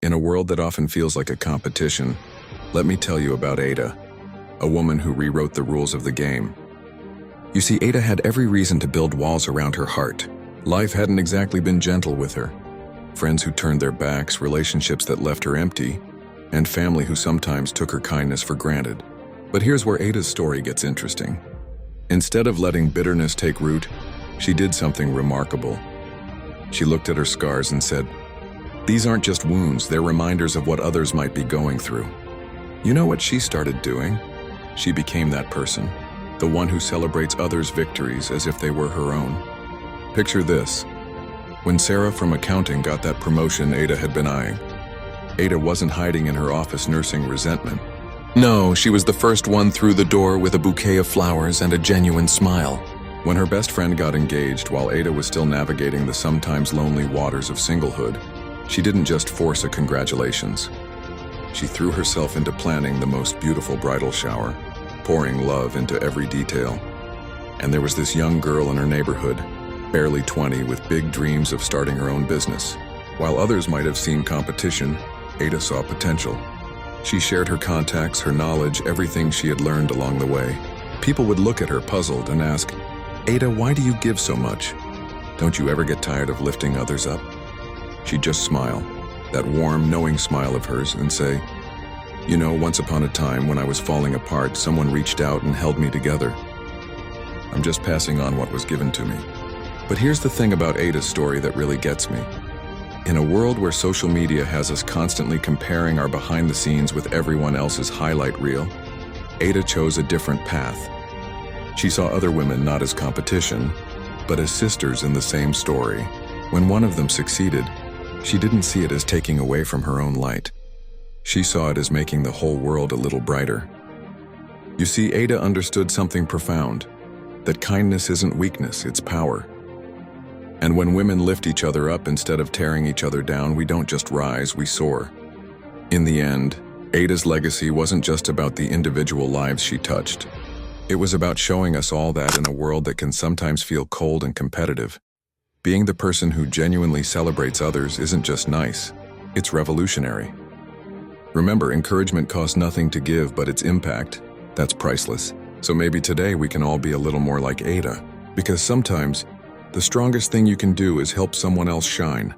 In a world that often feels like a competition, let me tell you about Ada, a woman who rewrote the rules of the game. You see, Ada had every reason to build walls around her heart. Life hadn't exactly been gentle with her. Friends who turned their backs, relationships that left her empty, and family who sometimes took her kindness for granted. But here's where Ada's story gets interesting. Instead of letting bitterness take root, she did something remarkable. She looked at her scars and said, "These aren't just wounds, they're reminders of what others might be going through." You know what she started doing? She became that person, the one who celebrates others' victories as if they were her own. Picture this. When Sarah from accounting got that promotion Ada had been eyeing, Ada wasn't hiding in her office nursing resentment. No, she was the first one through the door with a bouquet of flowers and a genuine smile. When her best friend got engaged while Ada was still navigating the sometimes lonely waters of singlehood, she didn't just force a congratulations. She threw herself into planning the most beautiful bridal shower, pouring love into every detail. And there was this young girl in her neighborhood, barely 20, with big dreams of starting her own business. While others might have seen competition, Ada saw potential. She shared her contacts, her knowledge, everything she had learned along the way. People would look at her puzzled and ask, "Ada, why do you give so much? Don't you ever get tired of lifting others up?" She'd just smile, that warm, knowing smile of hers, and say, "You know, once upon a time when I was falling apart, someone reached out and held me together. I'm just passing on what was given to me." But here's the thing about Ada's story that really gets me. In a world where social media has us constantly comparing our behind the scenes with everyone else's highlight reel, Ada chose a different path. She saw other women not as competition, but as sisters in the same story. When one of them succeeded, she didn't see it as taking away from her own light. She saw it as making the whole world a little brighter. You see, Ada understood something profound, that kindness isn't weakness, it's power. And when women lift each other up instead of tearing each other down, we don't just rise, we soar. In the end, Ada's legacy wasn't just about the individual lives she touched. It was about showing us all that in a world that can sometimes feel cold and competitive, being the person who genuinely celebrates others isn't just nice, it's revolutionary. Remember, encouragement costs nothing to give, but its impact, that's priceless. So maybe today we can all be a little more like Ada, because sometimes the strongest thing you can do is help someone else shine.